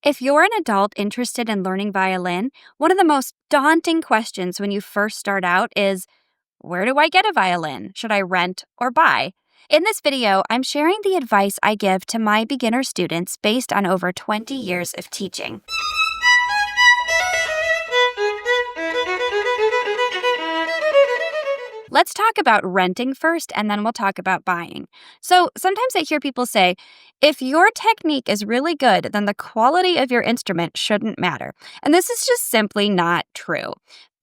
If you're an adult interested in learning violin, one of the most daunting questions when you first start out is, where do I get a violin? Should I rent or buy? In this video, I'm sharing the advice I give to my beginner students based on over 20 years of teaching. Let's talk about renting first, and then we'll talk about buying. So sometimes I hear people say, if your technique is really good, then the quality of your instrument shouldn't matter. And this is just simply not true.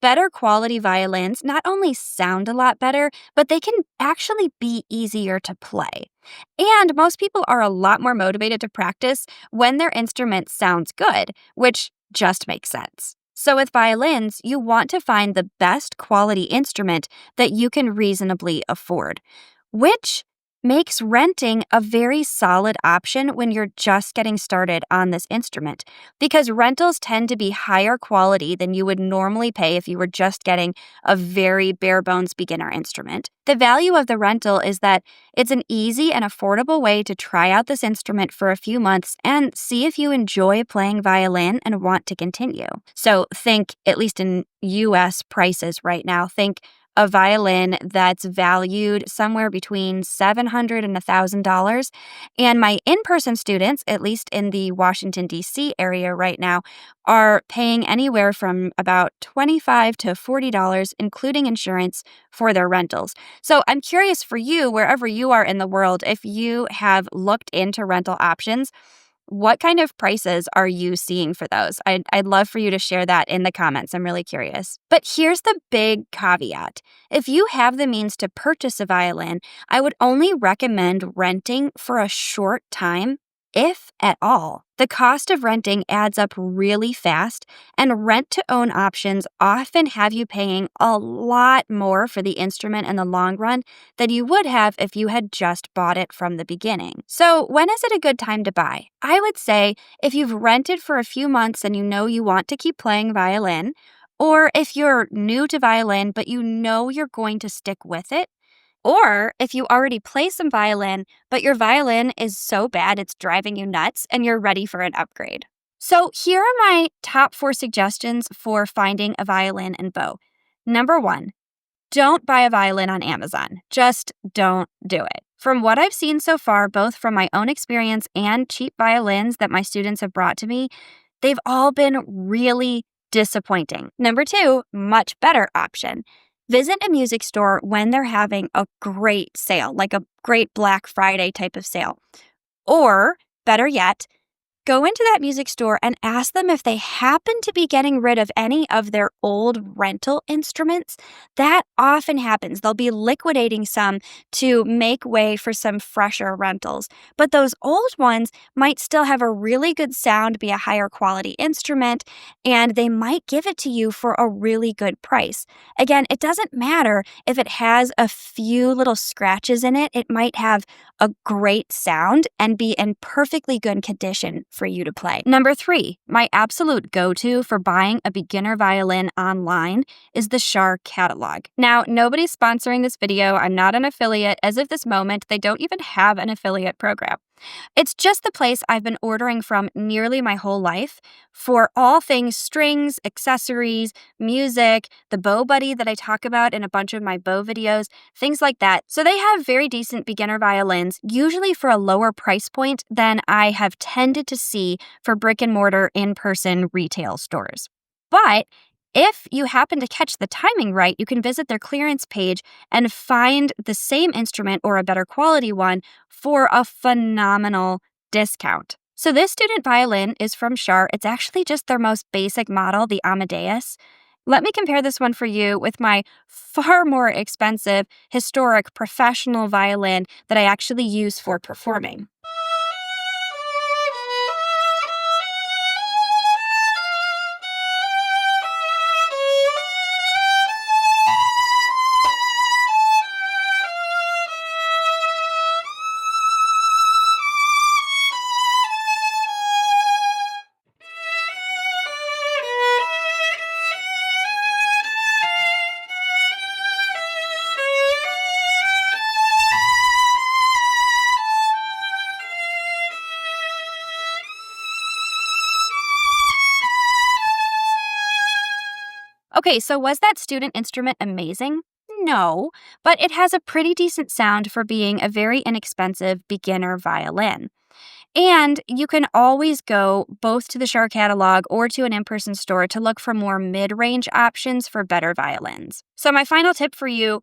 Better quality violins not only sound a lot better, but they can actually be easier to play. And most people are a lot more motivated to practice when their instrument sounds good, which just makes sense. So with violins, you want to find the best quality instrument that you can reasonably afford, which makes renting a very solid option when you're just getting started on this instrument, because rentals tend to be higher quality than you would normally pay if you were just getting a very bare bones beginner instrument. The value of the rental is that it's an easy and affordable way to try out this instrument for a few months and see if you enjoy playing violin and want to continue. So think, at least in US prices right now, think a violin that's valued somewhere between $700 and $1,000. And my in-person students, at least in the Washington, D.C. area right now, are paying anywhere from about $25 to $40, including insurance, for their rentals. So I'm curious for you, wherever you are in the world, if you have looked into rental options, what kind of prices are you seeing for those? I'd love for you to share that in the comments. I'm really curious. But here's the big caveat. If you have the means to purchase a violin, I would only recommend renting for a short time, if at all. The cost of renting adds up really fast, and rent-to-own options often have you paying a lot more for the instrument in the long run than you would have if you had just bought it from the beginning. So when is it a good time to buy? I would say if you've rented for a few months and you know you want to keep playing violin, or if you're new to violin but you know you're going to stick with it, or if you already play some violin, but your violin is so bad it's driving you nuts and you're ready for an upgrade. So here are my top 4 suggestions for finding a violin and bow. Number 1, don't buy a violin on Amazon. Just don't do it. From what I've seen so far, both from my own experience and cheap violins that my students have brought to me, they've all been really disappointing. Number 2, much better option. Visit a music store when they're having a great sale, like a great Black Friday type of sale. Or, better yet, go into that music store and ask them if they happen to be getting rid of any of their old rental instruments. That often happens. They'll be liquidating some to make way for some fresher rentals. But those old ones might still have a really good sound, be a higher quality instrument, and they might give it to you for a really good price. Again, it doesn't matter if it has a few little scratches in it. It might have a great sound and be in perfectly good condition for you to play. Number 3, my absolute go-to for buying a beginner violin online is the Shar catalog. Now, nobody's sponsoring this video. I'm not an affiliate. As of this moment, they don't even have an affiliate program. It's just the place I've been ordering from nearly my whole life for all things strings, accessories, music, the bow buddy that I talk about in a bunch of my bow videos, things like that. So they have very decent beginner violins, usually for a lower price point than I have tended to see for brick and mortar in-person retail stores. But if you happen to catch the timing right, you can visit their clearance page and find the same instrument or a better quality one for a phenomenal discount. So this student violin is from Shar. It's actually just their most basic model, the Amadeus. Let me compare this one for you with my far more expensive, historic, professional violin that I actually use for performing. Okay, so was that student instrument amazing? No, but it has a pretty decent sound for being a very inexpensive beginner violin. And you can always go both to the Shar catalog or to an in person store to look for more mid range options for better violins. So, my final tip for you,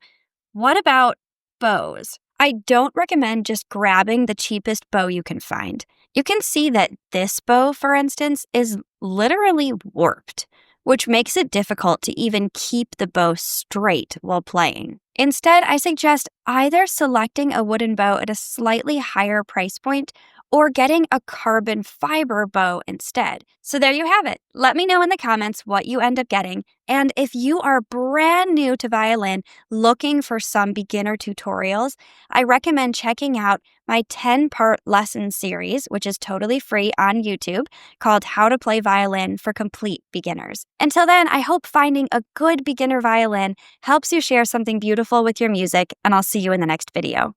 what about bows? I don't recommend just grabbing the cheapest bow you can find. You can see that this bow, for instance, is literally warped, which makes it difficult to even keep the bow straight while playing. Instead, I suggest either selecting a wooden bow at a slightly higher price point or getting a carbon fiber bow instead. So there you have it. Let me know in the comments what you end up getting. And if you are brand new to violin looking for some beginner tutorials, I recommend checking out my 10-part lesson series, which is totally free on YouTube, called How to Play Violin for Complete Beginners. Until then, I hope finding a good beginner violin helps you share something beautiful with your music, and I'll see you in the next video.